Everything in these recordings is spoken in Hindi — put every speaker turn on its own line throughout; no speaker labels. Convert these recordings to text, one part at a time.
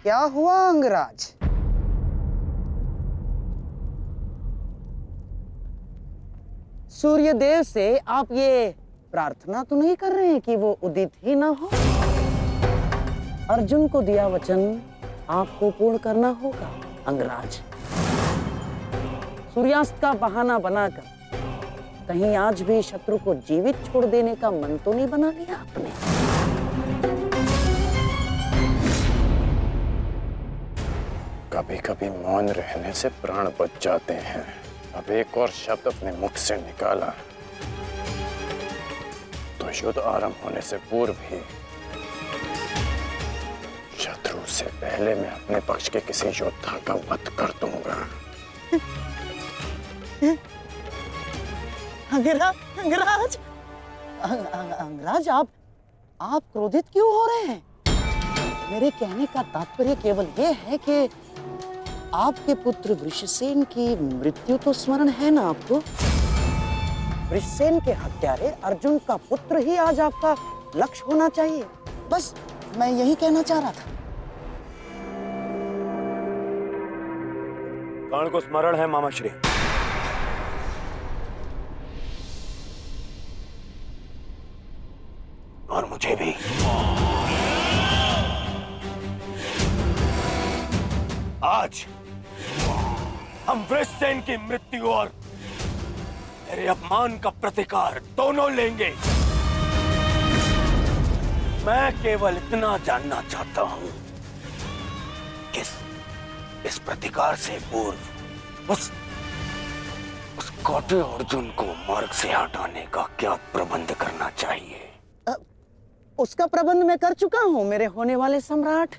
क्या हुआ अंगराज? सूर्यदेव से आप ये प्रार्थना तो नहीं कर रहे हैं कि वो उदित ही ना हो? अर्जुन को दिया वचन आपको पूर्ण करना होगा अंगराज। सूर्यास्त का बहाना बनाकर कहीं आज भी शत्रु को जीवित छोड़ देने का मन तो नहीं बना लिया आपने?
कभी कभी मौन रहने से प्राण बच जाते हैं। अब एक और शब्द अपने मुख से निकाला तो युद्ध आरंभ होने से पूर्व ही शत्रु से पहले मैं अपने पक्ष के किसी योद्धा का वध कर दूंगा।
अंगराज, अंगराज आप क्रोधित क्यों हो रहे हैं? मेरे कहने का तात्पर्य केवल ये है कि आपके पुत्र वृषसेन की मृत्यु तो स्मरण है ना आपको? वृषसेन के हत्यारे अर्जुन का पुत्र ही आज आपका लक्ष्य होना चाहिए। बस मैं यही कहना चाह रहा था।
कर्ण को स्मरण है मामा श्री। और मुझे भी। आज हम वृषसेन की मृत्यु और मेरे अपमान का प्रतिकार दोनों लेंगे। मैं केवल इतना जानना चाहता हूं कि इस प्रतिकार से पूर्व उस कौटे अर्जुन को मार्ग से हटाने का क्या प्रबंध करना चाहिए?
उसका प्रबंध मैं कर चुका हूं मेरे होने वाले सम्राट।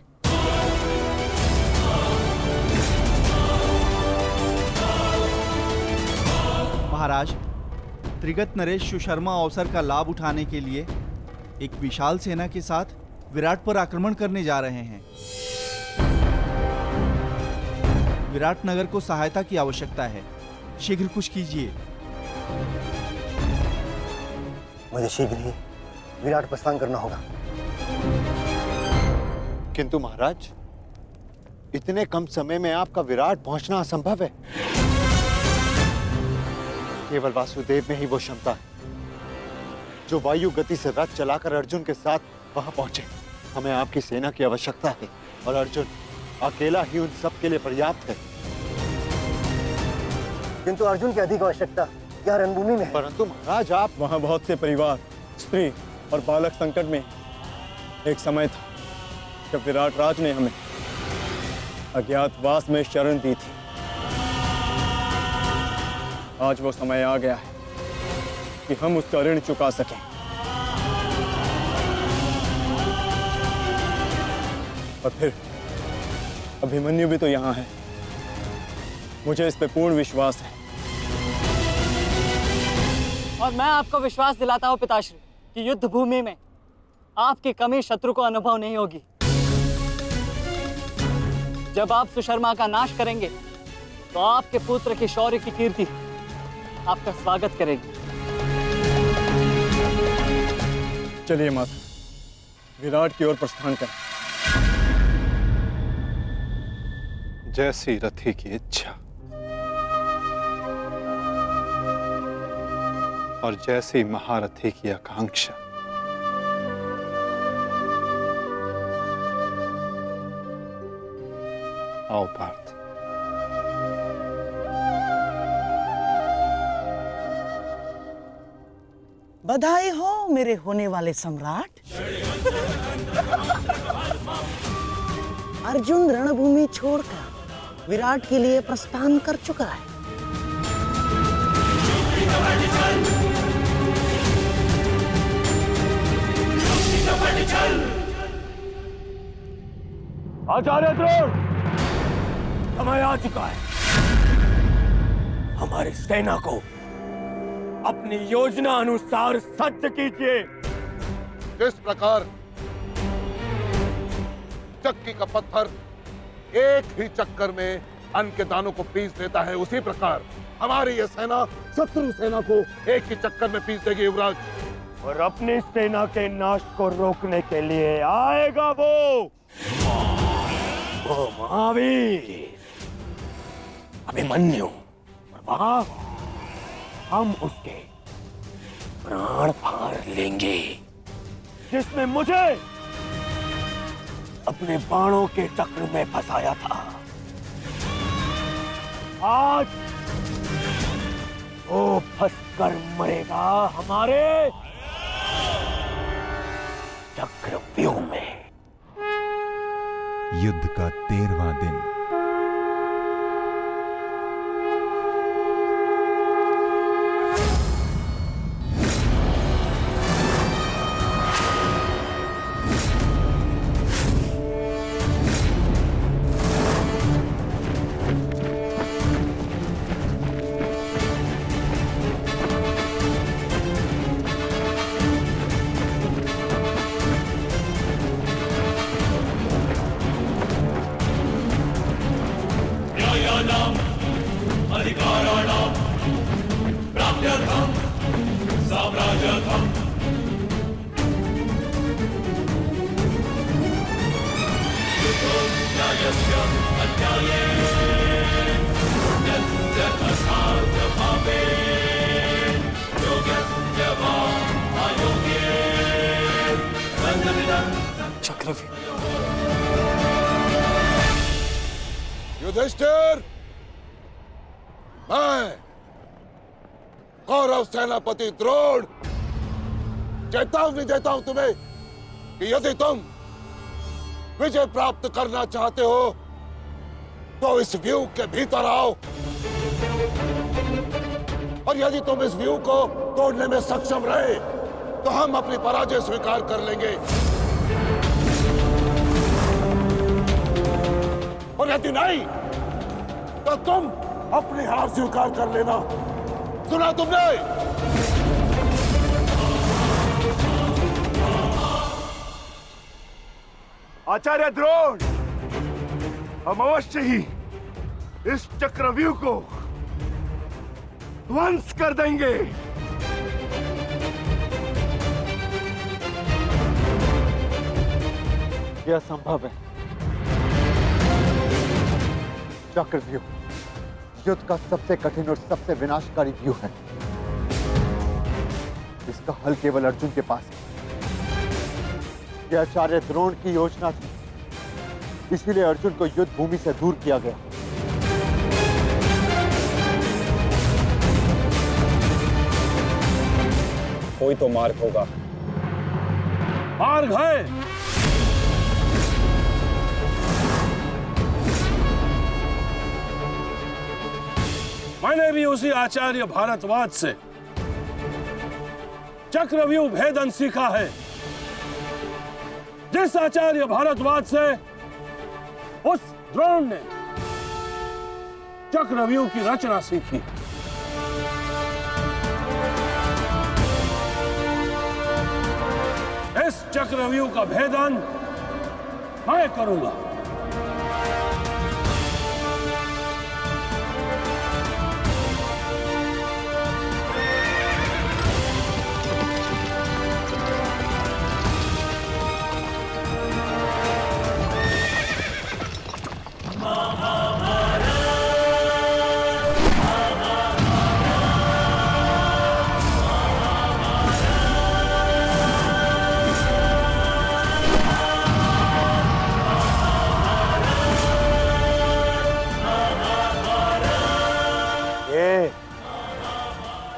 महाराज, त्रिगत नरेश सुशर्मा अवसर का लाभ उठाने के लिए एक विशाल सेना के साथ विराट पर आक्रमण करने जा रहे हैं। विराट नगर को सहायता की आवश्यकता है। शीघ्र कुछ कीजिए।
मुझे शीघ्र ही विराट प्रस्थान करना होगा।
किंतु महाराज, इतने कम समय में आपका विराट पहुंचना असंभव है। केवल वासुदेव में ही वो क्षमता है जो वायु गति से रथ चलाकर अर्जुन के साथ वहां पहुंचे। हमें आपकी सेना की आवश्यकता है और अर्जुन अकेला ही उन सब के लिए पर्याप्त है।
किंतु अर्जुन की अधिक आवश्यकता यहाँ रणभूमि में है।
परंतु महाराज, आप
वहां बहुत से परिवार, स्त्री और बालक संकट में। एक समय था जब विराट राज ने हमें अज्ञातवास में शरण दी थी। आज वो समय आ गया है कि हम उसका ऋण चुका सकें। और फिर अभिमन्यु भी तो यहाँ है। मुझे इस पे पूर्ण विश्वास है।
और मैं आपको विश्वास दिलाता हूँ पिताश्री कि युद्ध भूमि में आपकी कमी शत्रु को अनुभव नहीं होगी। जब आप सुशर्मा का नाश करेंगे तो आपके पुत्र की शौर्य की कीर्ति आपका स्वागत करेगी।
चलिए माता, विराट की ओर प्रस्थान करें।
जैसी रथी की इच्छा और जैसी महारथी की आकांक्षा। आओ पार्थ।
बधाई हो मेरे होने वाले सम्राट। अर्जुन रणभूमि छोड़कर विराट के लिए प्रस्थान कर चुका है।
आचार्य द्रोण, समय आ चुका है। हमारी सेना को अपनी योजना अनुसार सज्ज कीजिए।
किस प्रकार चक्की का पत्थर एक ही चक्कर में अन्न के दानों को पीस देता है, उसी प्रकार हमारी यह सेना शत्रु सेना को एक ही चक्कर में पीस देगी युवराज।
और अपनी सेना के नाश को रोकने के लिए आएगा वो
हो महावीर, अभिमन्यु, और वहां हम उसके प्राण फाड़ लेंगे, जिसने मुझे अपने बाणों के चक्र में फंसाया था। आज वो फंसकर मरेगा हमारे चक्रव्यूह में।
युद्ध का 13वां दिन।
युधिष्ठिर, मैं कौरव सेनापति द्रोण चेतावनी देता हूं तुम्हें कि यदि तुम विजय प्राप्त करना चाहते हो तो इस व्यूह के भीतर आओ, और यदि तुम इस व्यूह को तोड़ने में सक्षम रहे तो हम अपनी पराजय स्वीकार कर लेंगे, और यदि नहीं तो तुम अपनी हार स्वीकार कर लेना। सुना तुमने?
आचार्य द्रोण, हम अवश्य ही इस चक्रव्यूह को ध्वंस कर देंगे। यह संभव है। चक्रव्यूह युद्ध का सबसे कठिन और सबसे विनाशकारी व्यूह है। इसका हल केवल अर्जुन के पास है। यह आचार्य द्रोण की योजना थी, इसीलिए अर्जुन को युद्ध भूमि से दूर किया गया।
कोई तो मार्ग होगा।
मार्ग है।
मैंने भी उसी आचार्य भारद्वाज से चक्रव्यूह भेदन सीखा है, जिस आचार्य भारद्वाज से उस द्रोण ने चक्रव्यूह की रचना सीखी। इस चक्रव्यूह का भेदन मैं करूंगा।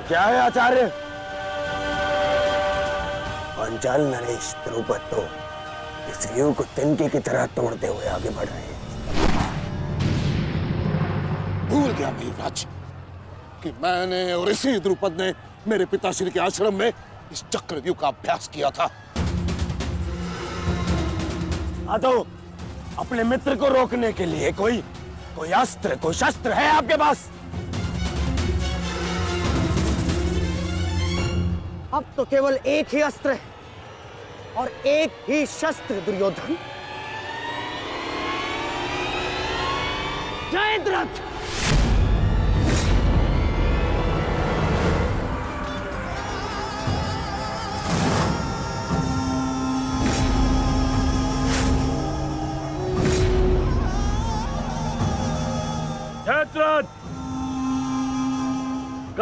क्या है आचार्य? पांचाल नरेश द्रुपद तो इस व्यूह को तिनके की तरह तोड़ते हुए आगे बढ़ रहे हैं। भूल गया मेघराज कि मैंने और इसी द्रुपद ने मेरे पिताश्री के आश्रम में इस चक्रव्यूह का अभ्यास किया था। तो अपने मित्र को रोकने के लिए कोई अस्त्र, कोई शस्त्र है आपके पास?
अब तो केवल एक ही अस्त्र है और एक ही शस्त्र दुर्योधन। जयद्रथ!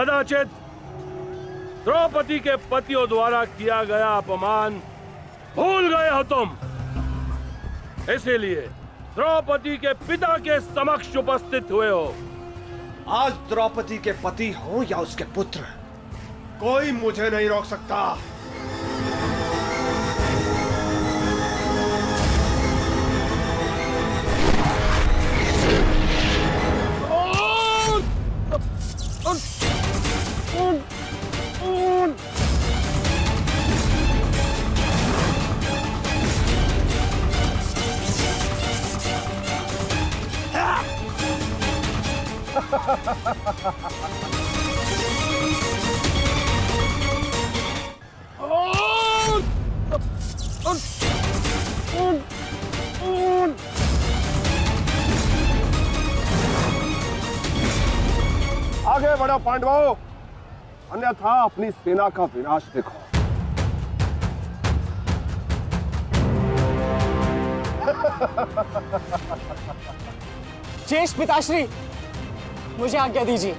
कदाचित द्रौपदी के पतियों द्वारा किया गया अपमान भूल गए हो तुम। इसीलिए द्रौपदी के पिता के समक्ष उपस्थित हुए हो।
आज द्रौपदी के पति हो या उसके पुत्र, कोई मुझे नहीं रोक सकता।
आगे बढ़ो पांडवों, अन्यथा अपनी सेना का विनाश देखो।
शेष पिताश्री, मुझे आज्ञा दीजिए।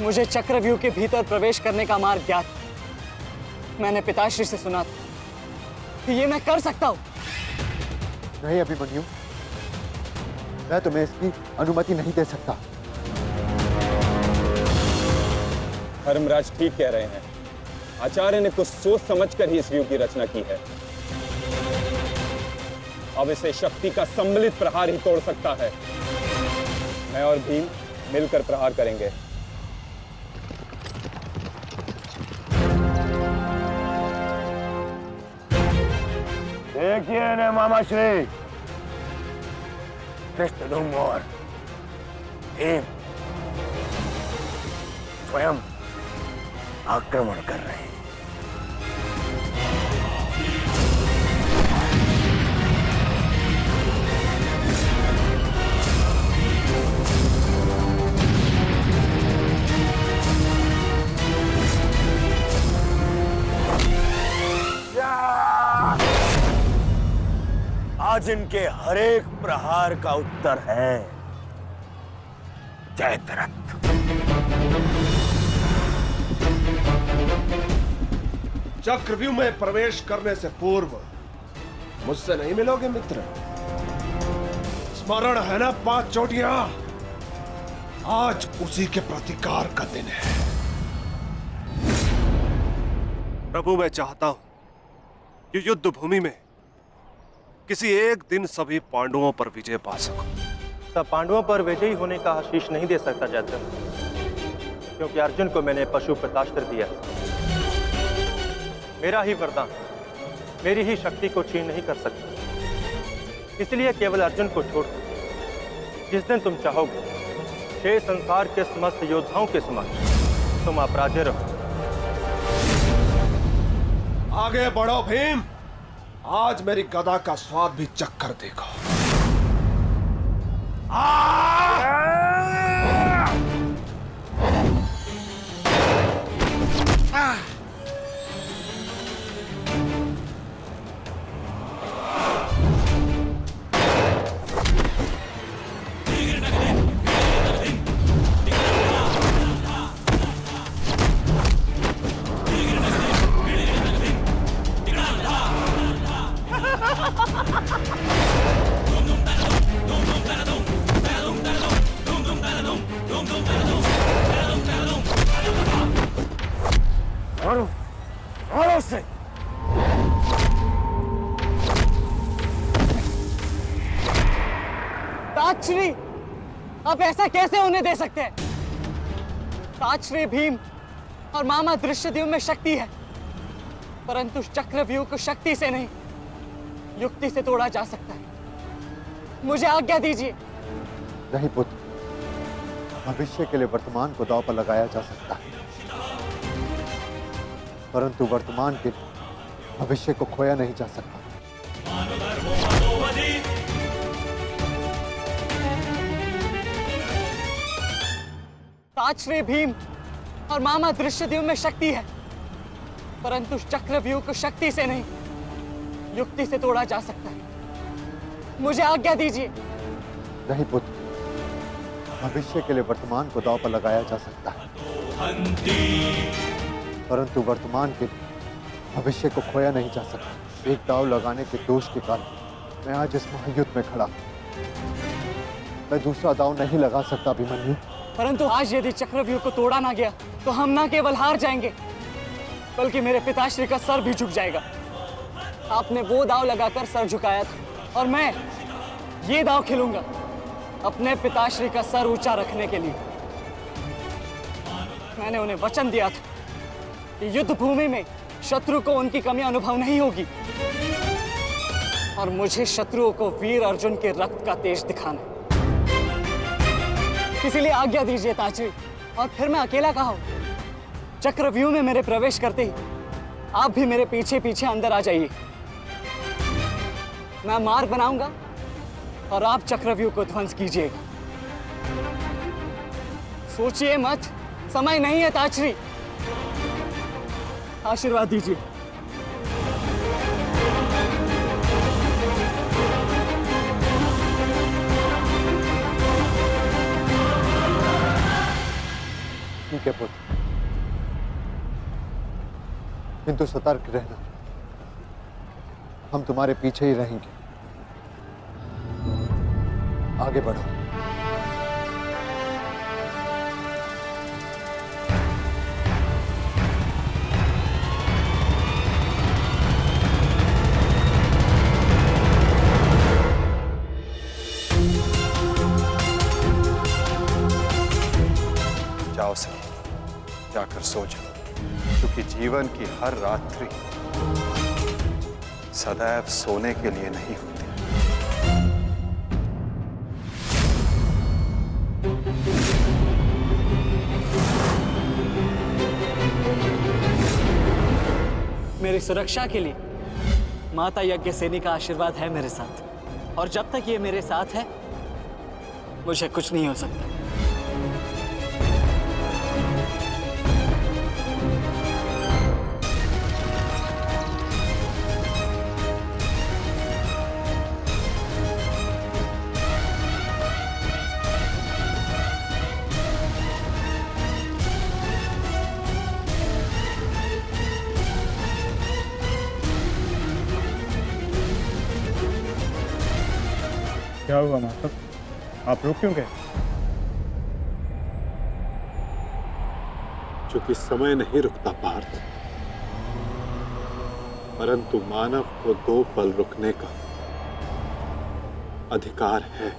मुझे चक्रव्यूह के भीतर प्रवेश करने का मार्ग ज्ञात। मैंने पिताश्री से सुना था कि ये मैं कर सकता हूं।
नहीं अभिमन्यु, मैं तुम्हें इसकी अनुमति नहीं दे सकता।
धर्मराज ठीक कह रहे हैं। आचार्य ने कुछ सोच समझकर ही इस व्यूह की रचना की है। अब इसे शक्ति का सम्मिलित प्रहार ही तोड़ सकता है। मैं और भीम मिलकर प्रहार करेंगे।
देखिए ने मामा श्री,
धृष्टद्युम्न और भीम स्वयं आक्रमण कर रहे हैं। आज इनके हर एक प्रहार का उत्तर है जयद्रथ।
चक्रव्यूह में प्रवेश करने से पूर्व मुझसे नहीं मिलोगे मित्र? स्मरण है ना 5 चोटियां? आज उसी के प्रतिकार का दिन है। प्रभु, मैं चाहता हूं कि युद्ध भूमि में किसी एक दिन सभी पांडवों पर विजय पा सकूं।
सब पांडवों पर विजयी होने का आशीष नहीं दे सकता जयद्रथ, क्योंकि अर्जुन को मैंने पशुपतास्त्र दिया। मेरा ही वरदान मेरी ही शक्ति को छीन नहीं कर सकता। इसलिए केवल अर्जुन को छोड़ जिस दिन तुम चाहोगे शेष संसार के समस्त योद्धाओं के समक्ष तुम अपराजय रहो।
आगे बढ़ो भीम, आज मेरी गदा का स्वाद भी चक्कर देखो।
मारो से।
ताजश्री, आप ऐसा कैसे होने दे सकते हैं? ताजश्री भीम और मामा धृष्टद्युम्न में शक्ति है, परंतु चक्रव्यूह को शक्ति से नहीं युक्ति से तोड़ा जा सकता है। मुझे आज्ञा दीजिए।
नहीं पुत्र, भविष्य के लिए वर्तमान को दांव पर लगाया जा सकता है, परंतु वर्तमान के लिए भविष्य को खोया नहीं जा सकता।
ताजश्री भीम और मामा धृष्टद्युम्न में शक्ति है, परंतु चक्रव्यूह को शक्ति से नहीं युक्ति से तोड़ा जा सकता है। मुझे आज्ञा दीजिए।
नहीं पुत्र, भविष्य के लिए वर्तमान को दांव पर लगाया जा सकता है, परंतु वर्तमान के भविष्य को खोया नहीं जा सकता। एक दाव लगाने के दोष के कारण मैं आज इस महायुद्ध में खड़ा। मैं दूसरा दाव नहीं लगा सकता अभिमन्यु।
परंतु आज यदि चक्रव्यूह को तोड़ा ना गया तो हम ना केवल हार जाएंगे बल्कि मेरे पिताश्री का सर भी झुक जाएगा। आपने वो दाव लगाकर सर झुकाया था और मैं ये दाव खेलूंगा अपने पिताश्री का सर ऊंचा रखने के लिए। मैंने उन्हें वचन दिया था कि युद्ध भूमि में शत्रु को उनकी कमी अनुभव नहीं होगी और मुझे शत्रुओं को वीर अर्जुन के रक्त का तेज दिखाना है। इसीलिए आज्ञा दीजिए ताजरी, और फिर मैं अकेला कहाँ हूं? चक्रव्यूह में मेरे प्रवेश करते ही आप भी मेरे पीछे पीछे अंदर आ जाइए। मैं मार्ग बनाऊंगा और आप चक्रव्यूह को ध्वंस कीजिएगा। सोचिए मत, समय नहीं है ताजरी। आशीर्वाद दीजिए।
ठीक है पुत्र, किंतु सतर्क रहना। हम तुम्हारे पीछे ही रहेंगे। आगे बढ़ो।
जाओ सखी, जाकर सो जाओ, क्योंकि जीवन की हर रात्रि सदैव सोने के लिए नहीं होती।
मेरी सुरक्षा के लिए माता यज्ञसेनी का आशीर्वाद है मेरे साथ, और जब तक ये मेरे साथ है मुझे कुछ नहीं हो सकता।
क्या हुआ माता? आप रुक क्यों गए?
चूंकि समय नहीं रुकता पार्थ, परंतु मानव को 2 पल रुकने का अधिकार है।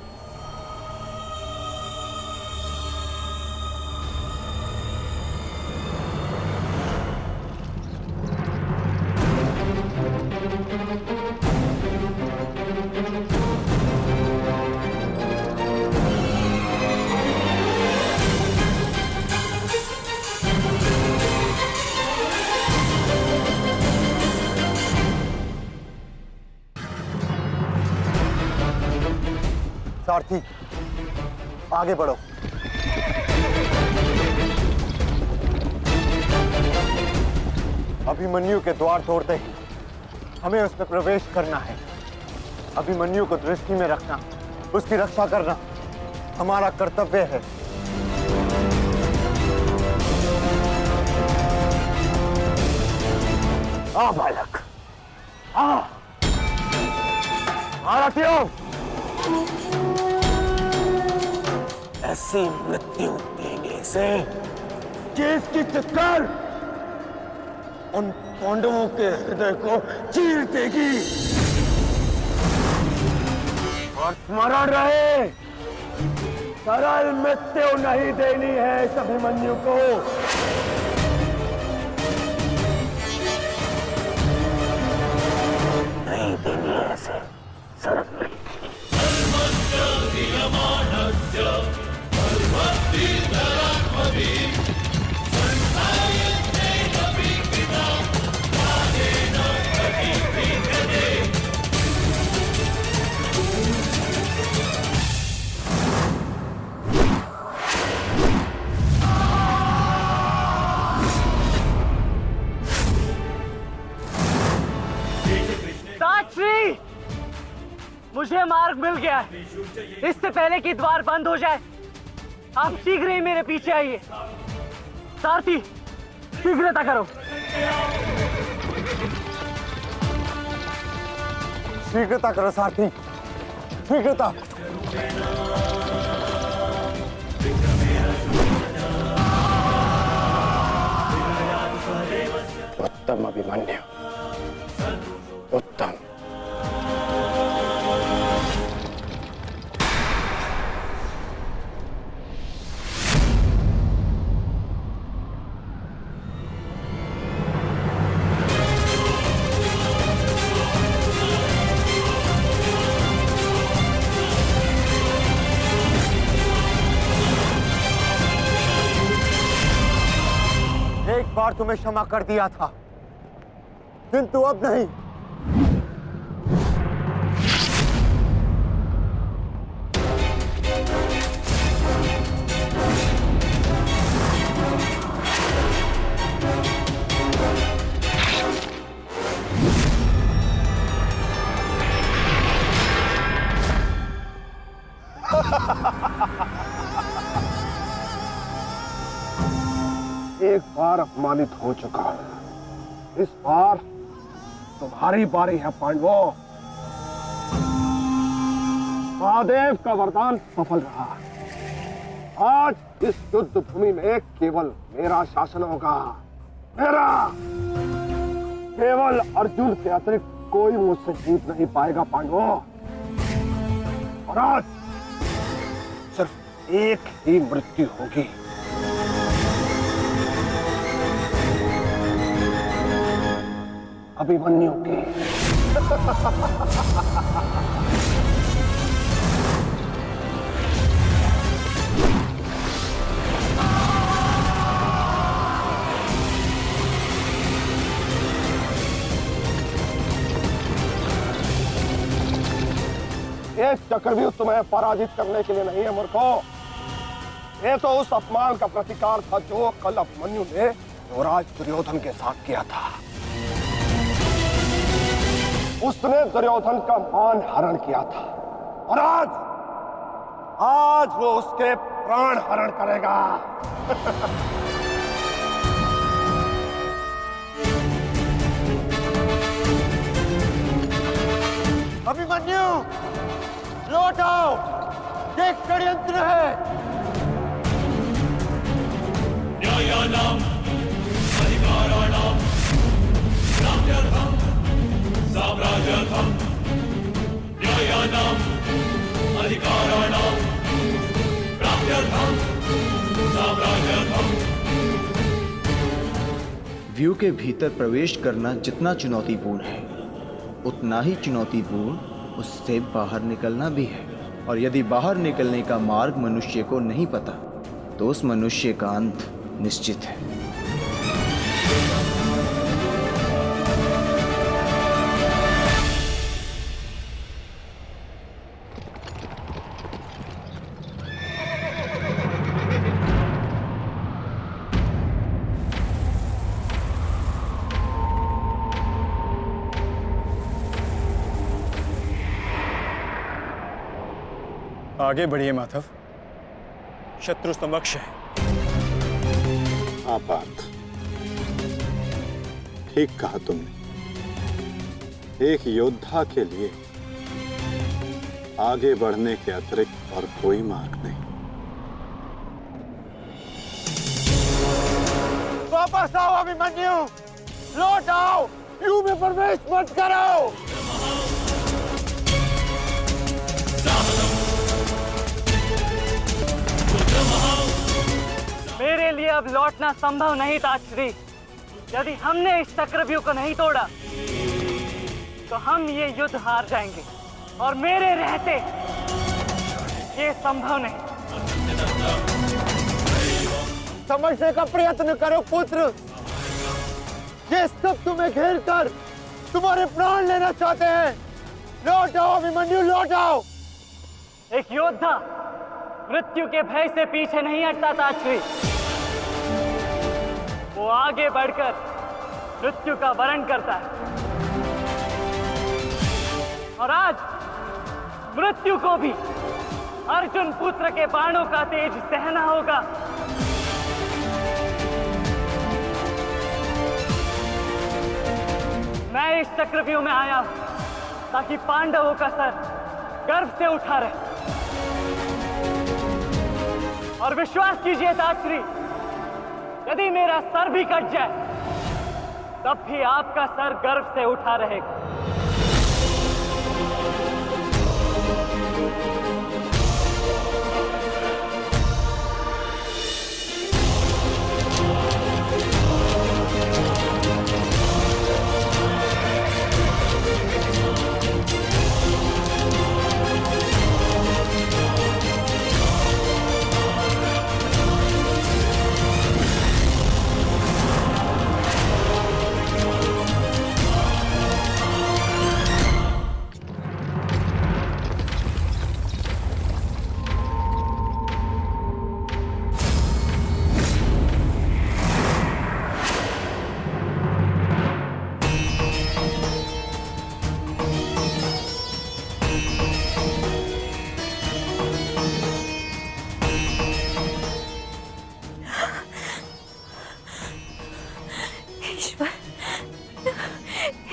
सारथी, आगे बढ़ो। अभिमन्यु के द्वार तोड़ते ही हमें उसमें प्रवेश करना है। अभिमन्यु को दृष्टि में रखना, उसकी रक्षा करना हमारा कर्तव्य है। आ बालक, आ महारथियों, ऐसी मृत्यु देने से कि इसकी चित्कार उन पांडवों के हृदय को चीर देगी। और स्मरण रहे, सरल मृत्यु नहीं देनी है इस अभिमन्यु को। नहीं देनी है ऐसे सरल मृत्यु।
ताजश्री, मुझे मार्ग मिल गया है। इससे पहले कि द्वार बंद हो जाए, आप शीघ्र ही मेरे पीछे आइए। सारथी, शीघ्रता करो।
शीघ्रता करो सारथी, शीघ्रता।
उत्तम अभिमन्यु, उत्तम।
एक बार तुम्हें क्षमा कर दिया था, किंतु अब नहीं।
एक बार अपमानित हो चुका हूं, इस बार तुम्हारी बारी है पांडवों। महादेव का वरदान सफल रहा। आज इस युद्ध भूमि में केवल मेरा शासन होगा, मेरा। केवल अर्जुन के अतिरिक्त कोई मुझसे जीत नहीं पाएगा पांडवों। और आज सिर्फ एक ही मृत्यु होगी। अभिमन्यु की। ये चक्रव्यूह तुम्हें पराजित करने के लिए नहीं है मूर्खों। ये तो उस अपमान का प्रतिकार था जो कल अभिमन्यु ने युवराज दुर्योधन के साथ किया था। उसने दुर्योधन का मान हरण किया था और आज वो उसके प्राण हरण करेगा।
अभिमन्यु, लौट आओ, ये षड्यंत्र है।
न्यायानाम अधिकाराणाम साम्राज्यर्थम साम्राज्यर्थम न्यायानाम अधिकाराणाम प्राप्त्यर्थम साम्राज्यर्थम।
व्यू के भीतर प्रवेश करना जितना चुनौतीपूर्ण है, उतना ही चुनौतीपूर्ण उससे बाहर निकलना भी है। और यदि बाहर निकलने का मार्ग मनुष्य को नहीं पता, तो उस मनुष्य का अंत निश्चित है।
आगे बढ़िए माधव, शत्रु समक्ष है।
आपात, ठीक कहा तुमने। एक योद्धा के लिए आगे बढ़ने के अतिरिक्त और कोई मार्ग नहीं।
वापस आओ अभिमन्यु, लौट आओ, व्यू में प्रवेश मत करो।
मेरे लिए अब लौटना संभव नहीं था श्री। यदि हमने इस चक्रव्यूह को नहीं तोड़ा तो हम ये युद्ध हार जाएंगे, और मेरे रहते ये संभव नहीं।
समझने का प्रयत्न करो पुत्र, ये सब तुम्हें घेर कर तुम्हारे प्राण लेना चाहते हैं। लौट आओ अभिमन्यु, लौट आओ।
एक योद्धा मृत्यु के भय से पीछे नहीं हटता था श्री। वो आगे बढ़कर मृत्यु का वरण करता है, और आज मृत्यु को भी अर्जुन पुत्र के बाणों का तेज सहना होगा। मैं इस चक्रव्यूह में आया हूं ताकि पांडवों का सर गर्व से उठा रहे। और विश्वास कीजिए ताश्री, यदि मेरा सर भी कट जाए तब भी आपका सर गर्व से उठा रहेगा।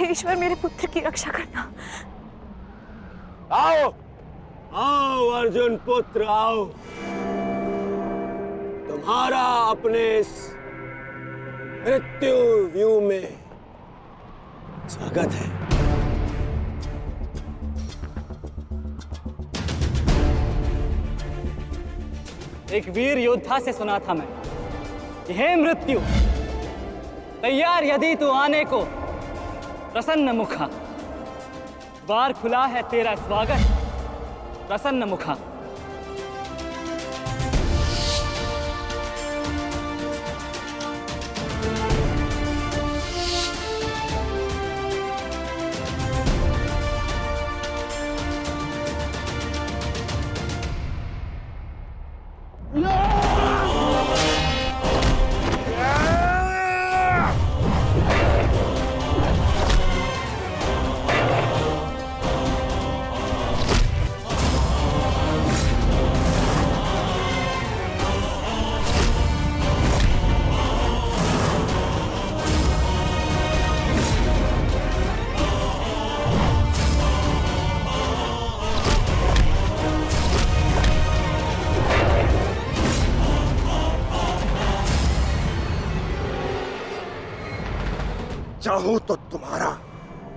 ईश्वर मेरे पुत्र की रक्षा करना।
आओ आओ अर्जुन पुत्र आओ, तुम्हारा अपने इस मृत्यु व्यू में स्वागत है।
एक वीर योद्धा से सुना था मैं, हे मृत्यु तैयार यदि तू आने को, प्रसन्न मुखा द्वार खुला है तेरा स्वागत, प्रसन्न मुखा।
चाहूं तो तुम्हारा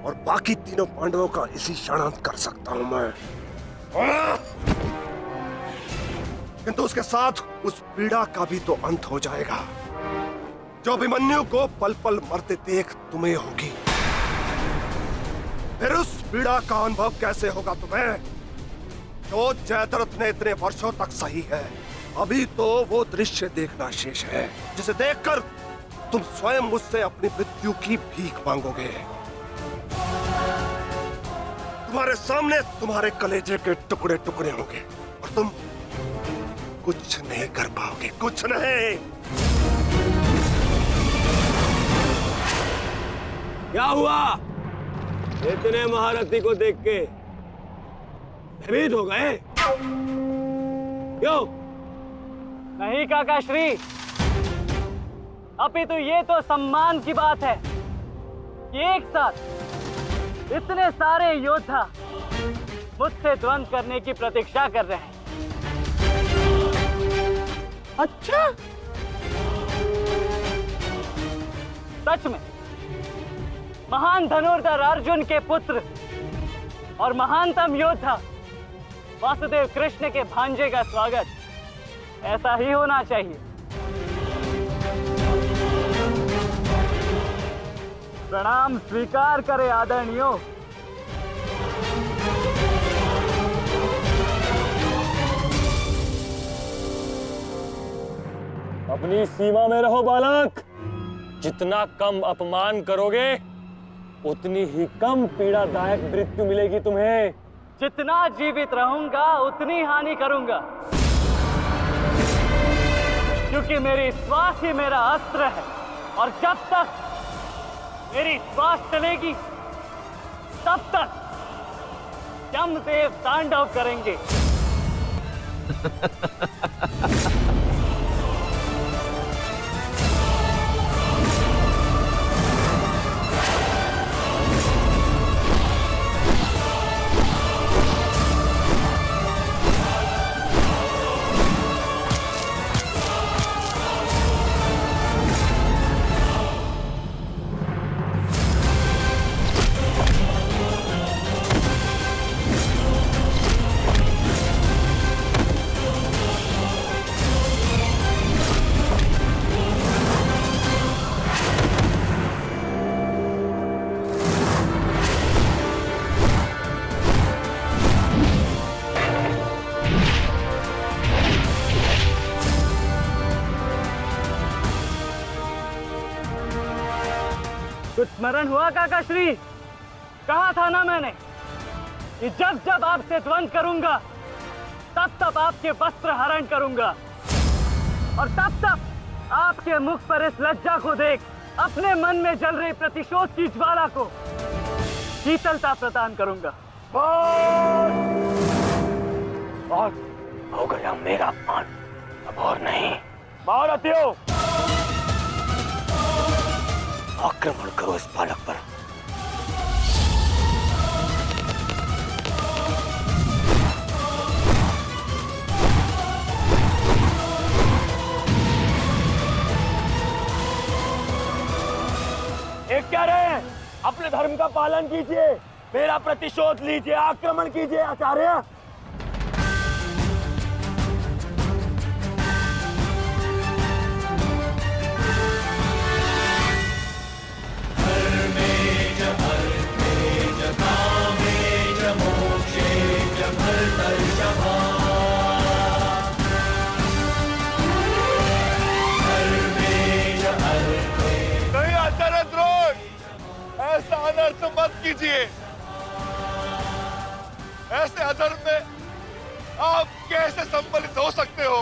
और बाकी तीनों पांडवों का इसी क्षणांत कर सकता हूं मैं, किंतु उसके साथ उस पीड़ा का भी तो अंत हो जाएगा जो अभिमन्यु को पल पल मरते देख तुम्हें होगी। फिर उस पीड़ा का अनुभव कैसे होगा तुम्हें जो जयद्रथ ने इतने वर्षों तक सही है। अभी तो वो दृश्य देखना शेष है जिसे देखकर तुम स्वयं मुझसे अपनी मृत्यु की भीख मांगोगे। तुम्हारे सामने तुम्हारे कलेजे के टुकड़े टुकड़े होंगे और तुम कुछ नहीं कर पाओगे, कुछ नहीं। क्या हुआ? इतने महारथी को देख के भयभीत हो गए? क्यों?
नहीं काका श्री, अभी तो ये तो सम्मान की बात है कि एक साथ इतने सारे योद्धा मुझसे द्वंद्व करने की प्रतीक्षा कर रहे हैं।
अच्छा,
सच में महान धनुर्धर अर्जुन के पुत्र और महानतम योद्धा वासुदेव कृष्ण के भांजे का स्वागत ऐसा ही होना चाहिए। प्रणाम स्वीकार करे आदरणीयों।
अपनी सीमा में रहो बालक। जितना कम अपमान करोगे उतनी ही कम पीड़ादायक मृत्यु मिलेगी तुम्हें।
जितना जीवित रहूंगा उतनी हानि करूंगा, क्योंकि मेरी श्वास ही मेरा अस्त्र है और जब तक मेरी श्वास चलेगी तब तक यमदेव तांडव करेंगे। स्मरण हुआ काकाश्री? कहा था ना मैंने कि जब जब आपसे द्वंद करूंगा तब तब आपके वस्त्र हरण करूंगा, और तब तब आपके मुख पर इस लज्जा को देख अपने मन में जल रही प्रतिशोध की ज्वाला को शीतलता प्रदान करूंगा।
और हो गया मेरा अपमान, अब और नहीं। महारथियों, आक्रमण करो इस बालक पर। एक क्या रहे, अपने धर्म का पालन कीजिए, मेरा प्रतिशोध लीजिए, आक्रमण कीजिए आचार्य।
ऐसा अनर्थ मत कीजिए। ऐसे अधर्म में आप कैसे सम्मिलित हो सकते हो?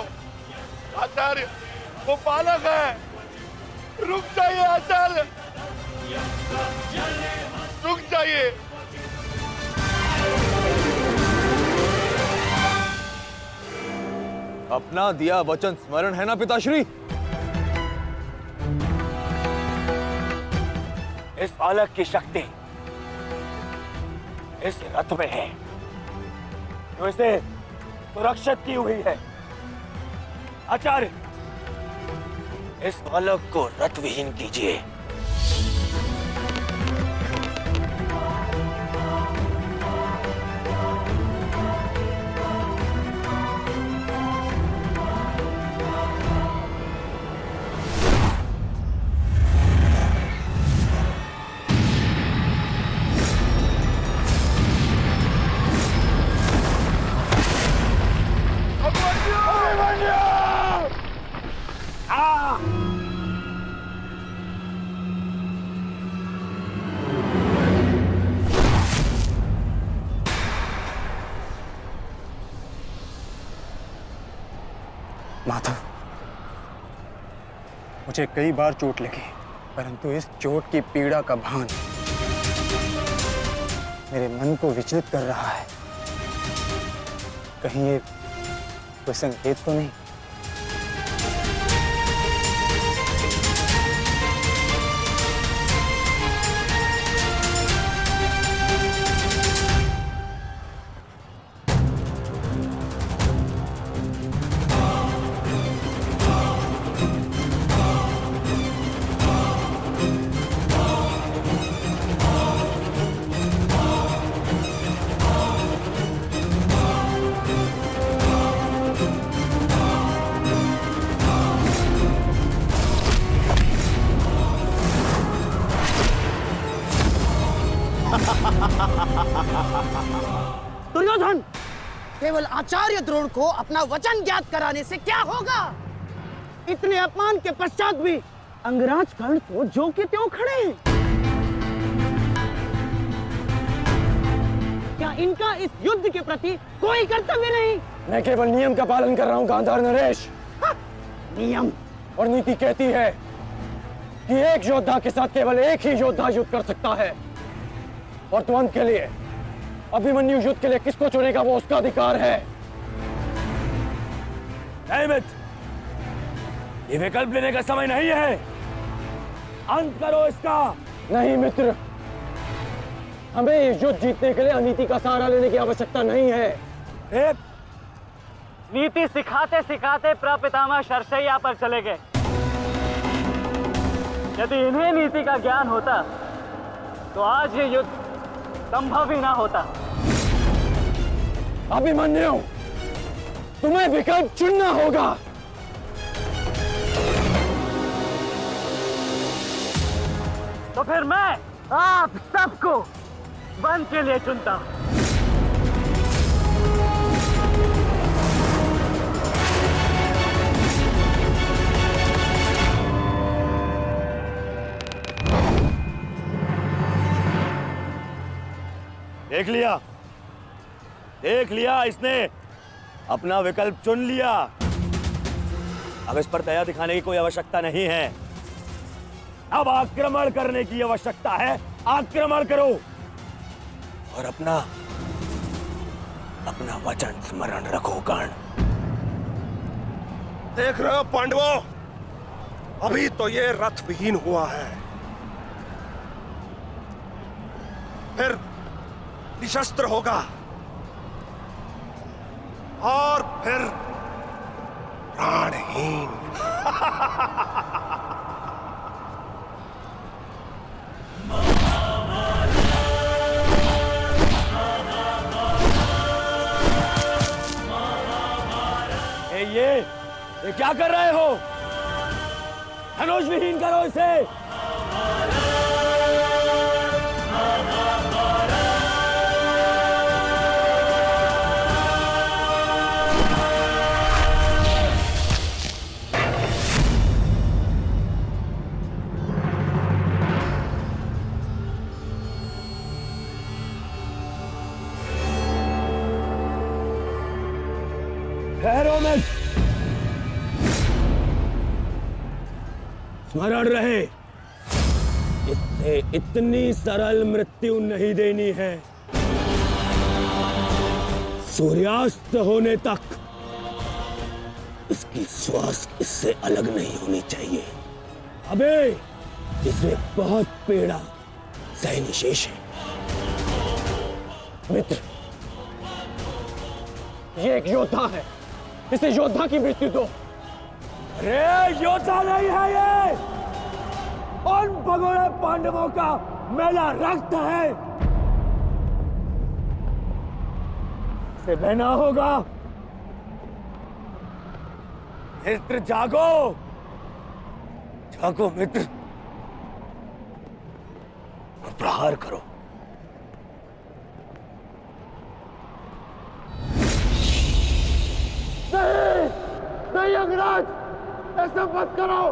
आचार्य, वो बालक है। रुक जाइए आचार्य, रुक जाइए।
अपना दिया वचन स्मरण है ना पिताश्री?
इस बालक की शक्ति इस रथ में है जो इसे सुरक्षित की हुई है। आचार्य, इस बालक को रथ विहीन कीजिए।
माधव, मुझे कई बार चोट लगी, परंतु इस चोट की पीड़ा का भान मेरे मन को विचलित कर रहा है। कहीं ये कोई संकेत तो नहीं?
दुर्योधन, केवल आचार्य द्रोण को अपना वचन ज्ञात कराने से क्या होगा? इतने अपमान के पश्चात भी अंगराज कर्ण तो जो के त्यों खड़े हैं। क्या इनका इस युद्ध के प्रति कोई कर्तव्य नहीं?
मैं केवल नियम का पालन कर रहा हूं गांधार नरेश।
नियम
और नीति कहती है कि एक योद्धा के साथ केवल एक ही योद्धा युद्ध कर सकता है, और द्वंद के लिए, अभिमन्यु युद्ध के लिए किसको चुनेगा वो उसका अधिकार है। नहीं मित्र, ये विकल्प लेने का समय नहीं है, अंत करो इसका। नहीं मित्र, हमें ये युद्ध जीतने के लिए अनीति का सहारा लेने की आवश्यकता नहीं है।
नीति सिखाते सिखाते प्रपितामह शर्षैया पर चले गए। यदि इन्हें नीति का ज्ञान होता तो आज ये युद्ध संभव ही ना होता।
अभिमन्यु, तुम्हें विकल्प चुनना होगा।
तो फिर मैं आप सबको वन के लिए चुनता हूं।
देख लिया इसने अपना विकल्प चुन लिया। अब इस पर दया दिखाने की कोई आवश्यकता नहीं है। अब आक्रमण करने की आवश्यकता है। आक्रमण करो और अपना वचन स्मरण रखो कर्ण।
देख रहे हो पांडवों, अभी तो ये रथ विहीन हुआ है, फिर निशस्त्र होगा और फिर प्राणहीन।
ये क्या कर रहे हो? धनुष विहीन करो इसे। ठहरो मत, स्मरण रहे, इससे इतनी सरल मृत्यु नहीं देनी है। सूर्यास्त होने तक इसकी श्वास इससे अलग नहीं होनी चाहिए। अबे इसमें बहुत पीड़ा सहनी शेष है। मित्र, ये एक योद्धा है, इसे योद्धा की मृत्यु दो। अरे योद्धा नहीं है ये, उन भगोड़े पांडवों का मेला रक्त है। इसे बहना होगा। मित्र जागो, जागो मित्र, प्रहार करो। नहीं, नहीं अंगराज, ऐसा मत करो,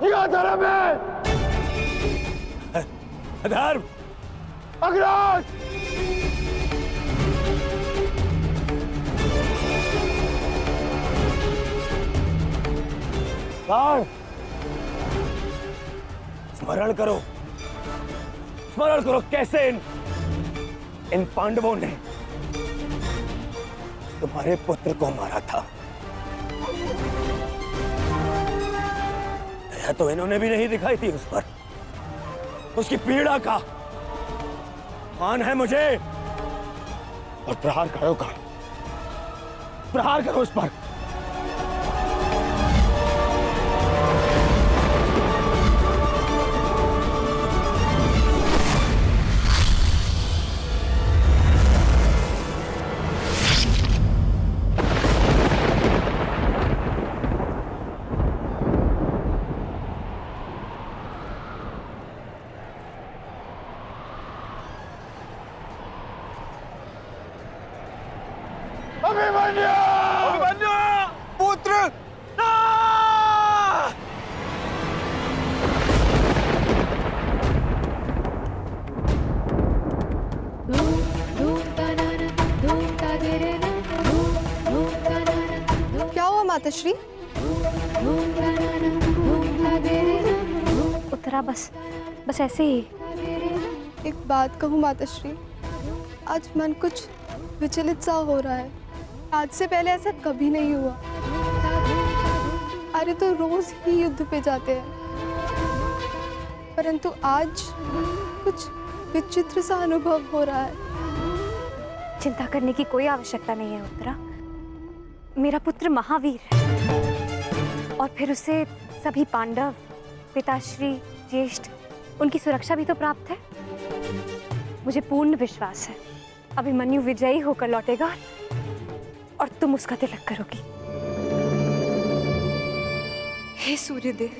यह धर्म है। अधर्म? अंगराज! स्मरण करो, स्मरण करो कैसे इन पांडवों ने तुम्हारे पुत्र को मारा था। दया तो इन्होंने भी नहीं दिखाई थी उस पर। उसकी पीड़ा का मान है मुझे। और प्रहार करो, प्रहार करो उस पर।
क्या हुआ माताश्री?
उत्तरा बस ऐसे ही।
एक बात कहूँ माताश्री, आज मन कुछ विचलित सा हो रहा है। आज से पहले ऐसा कभी नहीं हुआ। अरे तो रोज ही युद्ध पे जाते हैं, परंतु आज कुछ विचित्र सा अनुभव हो रहा है।
चिंता करने की कोई आवश्यकता नहीं है उत्तरा। मेरा पुत्र महावीर है और फिर उसे सभी पांडव, पिताश्री, ज्येष्ठ, उनकी सुरक्षा भी तो प्राप्त है। मुझे पूर्ण विश्वास है अभिमन्यु विजयी होकर लौटेगा और तुम उसका तिलक करोगी। हे सूर्यदेव,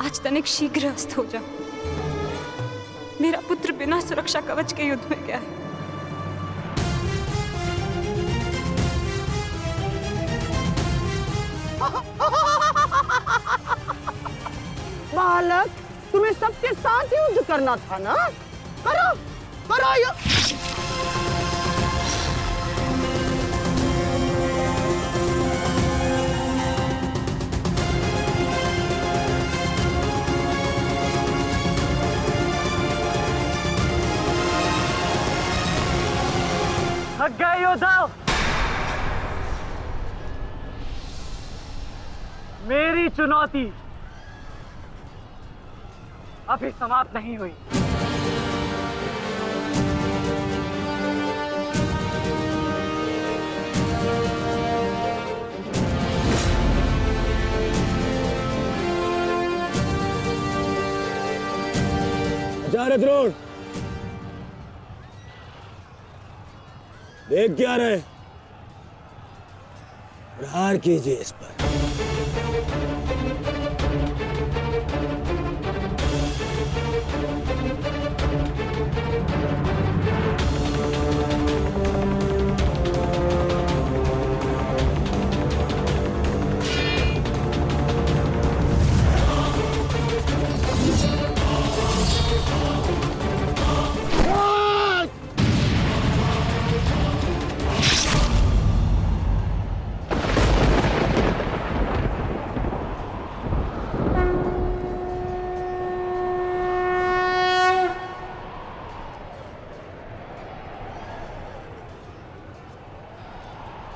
आज तनिक शीघ्र अस्त हो जा। मेरा पुत्र बिना सुरक्षा कवच के युद्ध में गया है।
बालक, तुम्हें सबके साथ युद्ध करना था ना? करो, रहा है?
थक गए योद्धाओं? मेरी चुनौती अभी समाप्त नहीं हुई।
आचार्य द्रोण, देख क्या रहे? प्रहार कीजिए इस पर।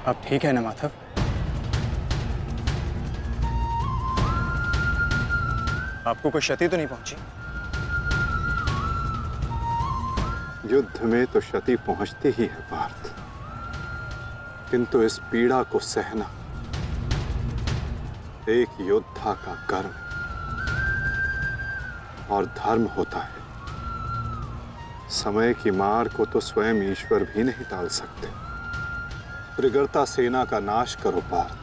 आप ठीक है ना माधव? आपको कोई क्षति तो नहीं पहुंची?
युद्ध में तो क्षति पहुंचती ही है पार्थ, किंतु इस पीड़ा को सहना एक योद्धा का कर्म और धर्म होता है। समय की मार को तो स्वयं ईश्वर भी नहीं टाल सकते। त्रिगर्ता सेना का नाश करो पार्थ।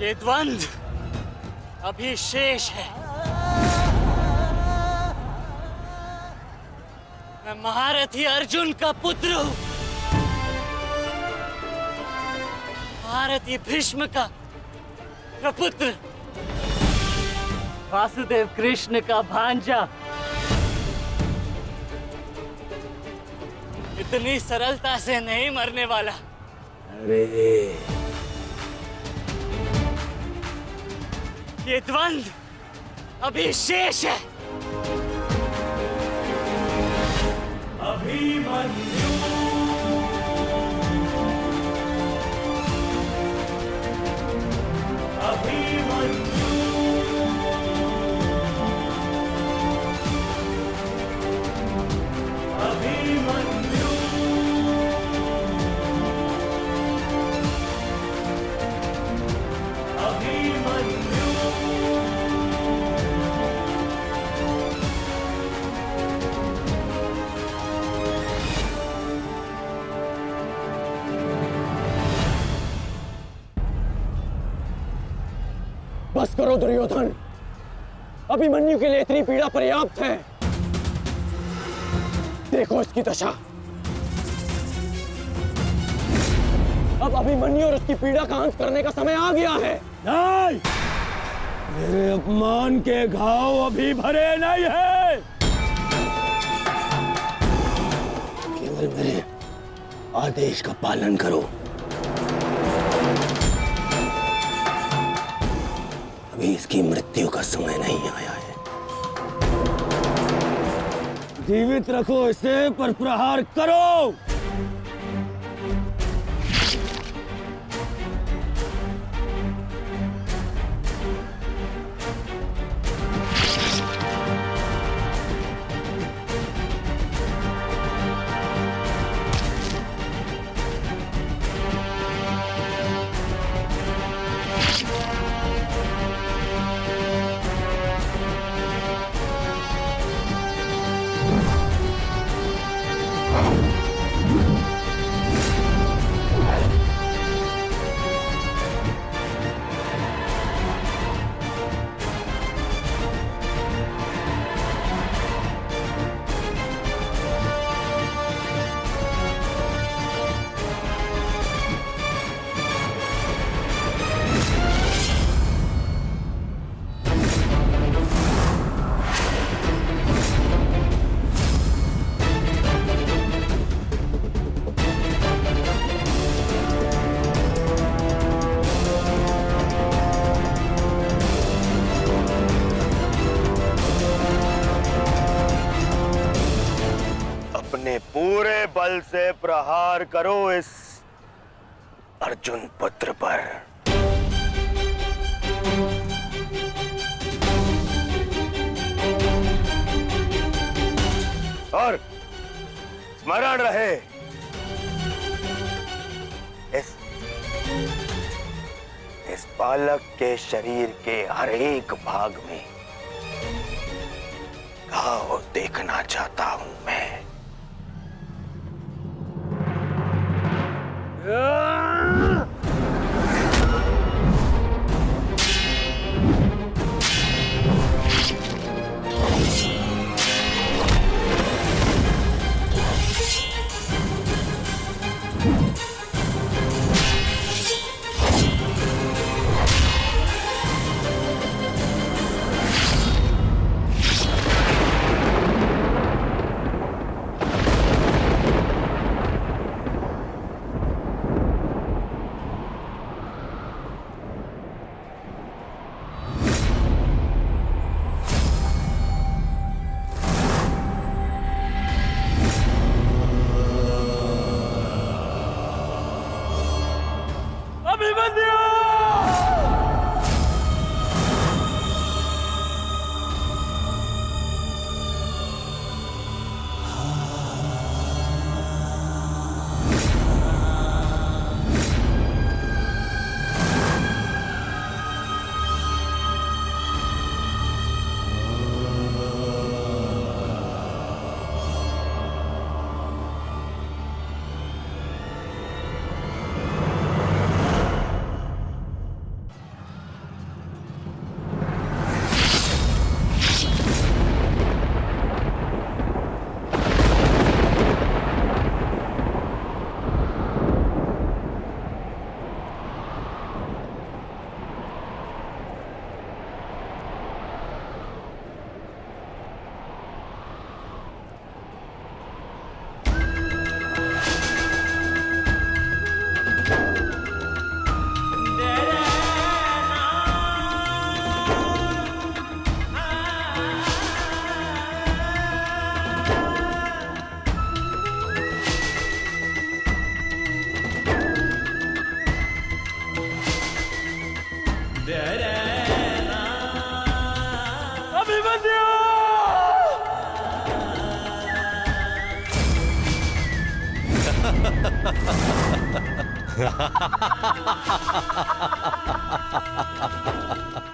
ये द्वंद्व अभी शेष है। मैं महारथी अर्जुन का पुत्र हूं, महारथी भीष्म का प्रपुत्र, वासुदेव कृष्ण का भांजा। इतनी सरलता से नहीं मरने वाला।
अरे
ये द्वंद्व अभी शेष है।
अभिमन्यु अभिमन्यु अभिमन्यु अभिमन्यु
बस करो दुर्योधन, अभिमन्यु के लिए इतनी पीड़ा पर्याप्त है। देखो इसकी दशा। अब अभिमन्यु और उसकी पीड़ा का अंत करने का समय आ गया है। नहीं, मेरे अपमान के घाव अभी भरे नहीं है। केवल मेरे आदेश का पालन करो। अभी इसकी मृत्यु का समय नहीं आया है। जीवित रखो इसे, पर प्रहार करो।
अपने पूरे बल से प्रहार करो इस अर्जुन पुत्र पर। और स्मरण रहे, इस बालक के शरीर के हर एक भाग में घाव देखना चाहता हूं मैं।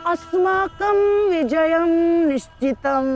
अस्माकं विजयं निश्चितम्।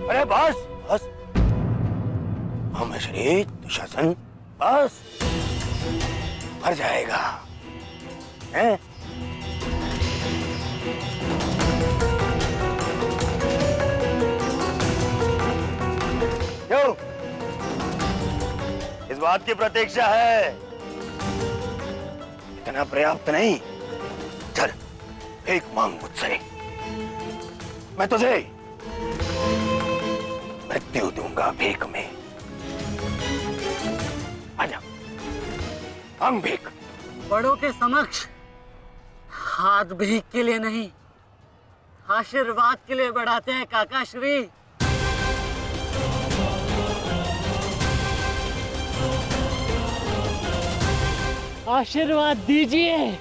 अरे बस बस, श्री दुशासन बस, मर जाएगा हैं? क्यों? इस बात की प्रतीक्षा है? इतना पर्याप्त नहीं? चल एक मांग मुझसे, मैं तुझे मृत्यु दूंगा भीख में। आजा, मांग भीख।
बड़ों के समक्ष हाथ भीख के लिए नहीं, आशीर्वाद के लिए बढ़ाते हैं काका श्री। आशीर्वाद दीजिए।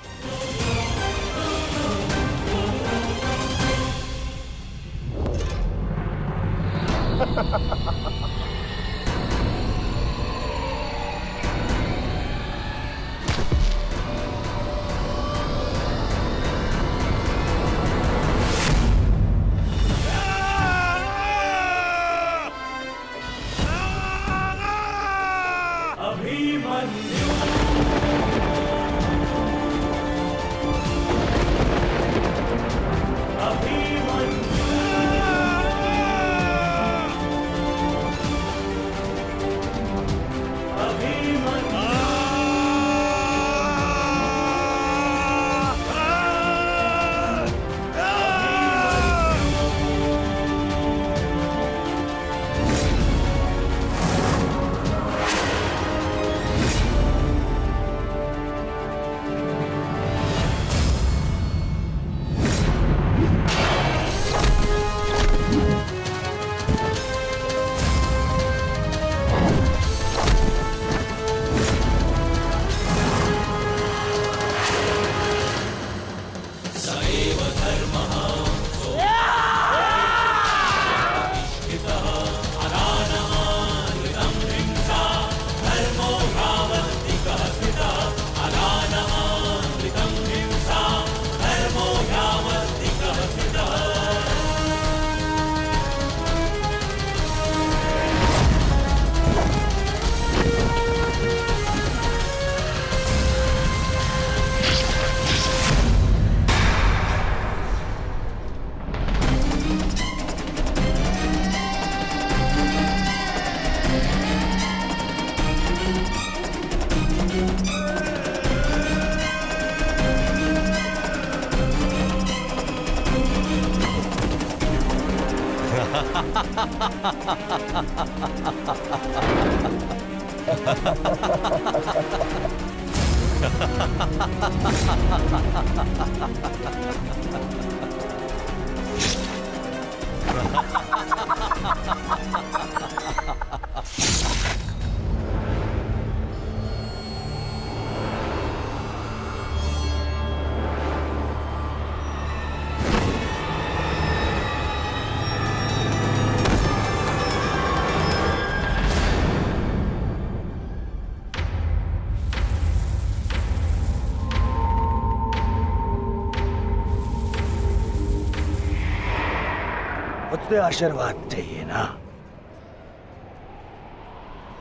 मुझसे आशीर्वाद चाहिए ना,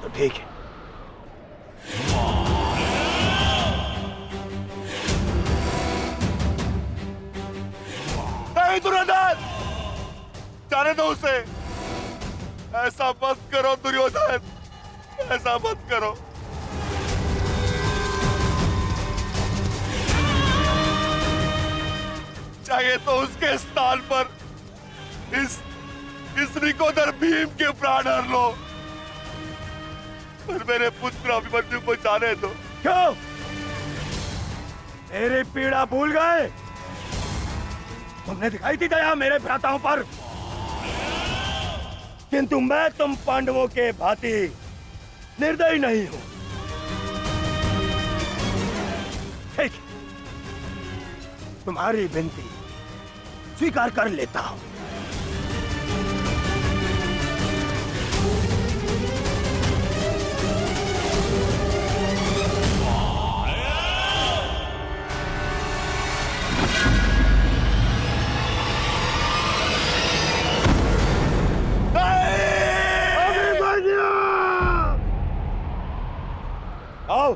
तो ठीक है।
नहीं दुर्योधन, जाने दो उसे। ऐसा मत करो दुर्योधन, ऐसा मत करो। चाहिए तो उसके स्थान पर इस रिकोदर भीम के प्राण हर लो, पर मेरे पुत्र अभिमन्यु को जाने दो।
क्यों? मेरी पीड़ा भूल गए? तुमने दिखाई थी दया मेरे भ्राताओं पर, किंतु मैं तुम पांडवों के भांति निर्दयी नहीं हूं। ठीक, तुम्हारी विनती स्वीकार कर लेता हूं। आओ,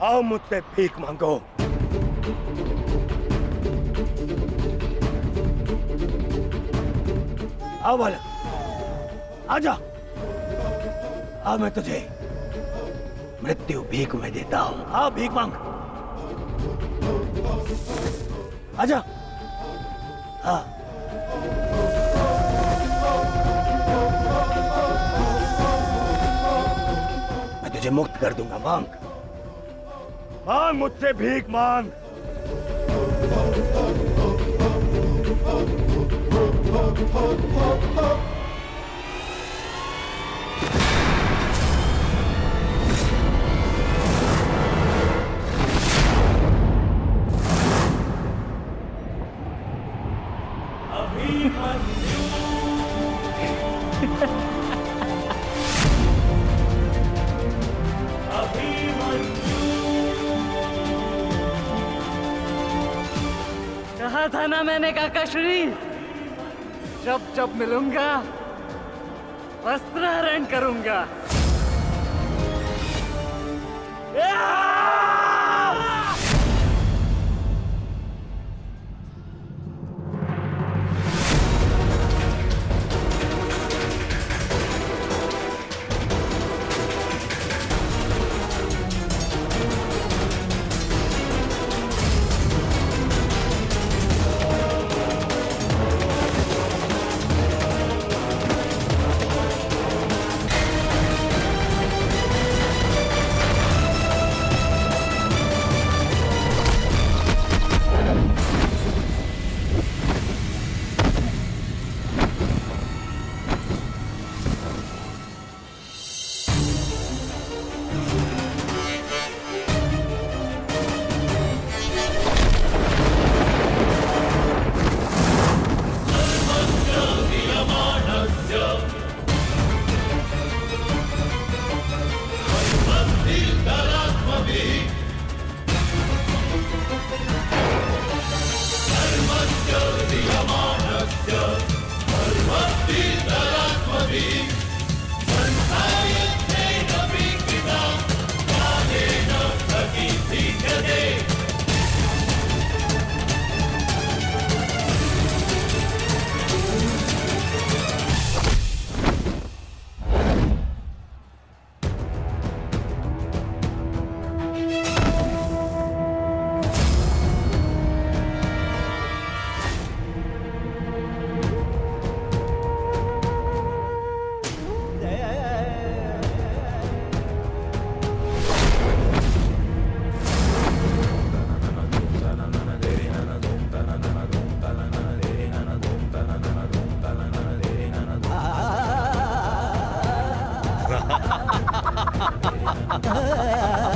आओ मुझसे भीख मांगो। आओ बालक, आजा। आ मैं तुझे मृत्यु भीख में देता हूं। आओ भीख मांग, आजा। हाँ, मैं तुझे मुक्त कर दूंगा। मांग, मांग मुझसे भीख मांग।
कहा था ना मैंने काकाश्री, जब जब मिलूंगा वस्त्रहरण करूंगा।
Ah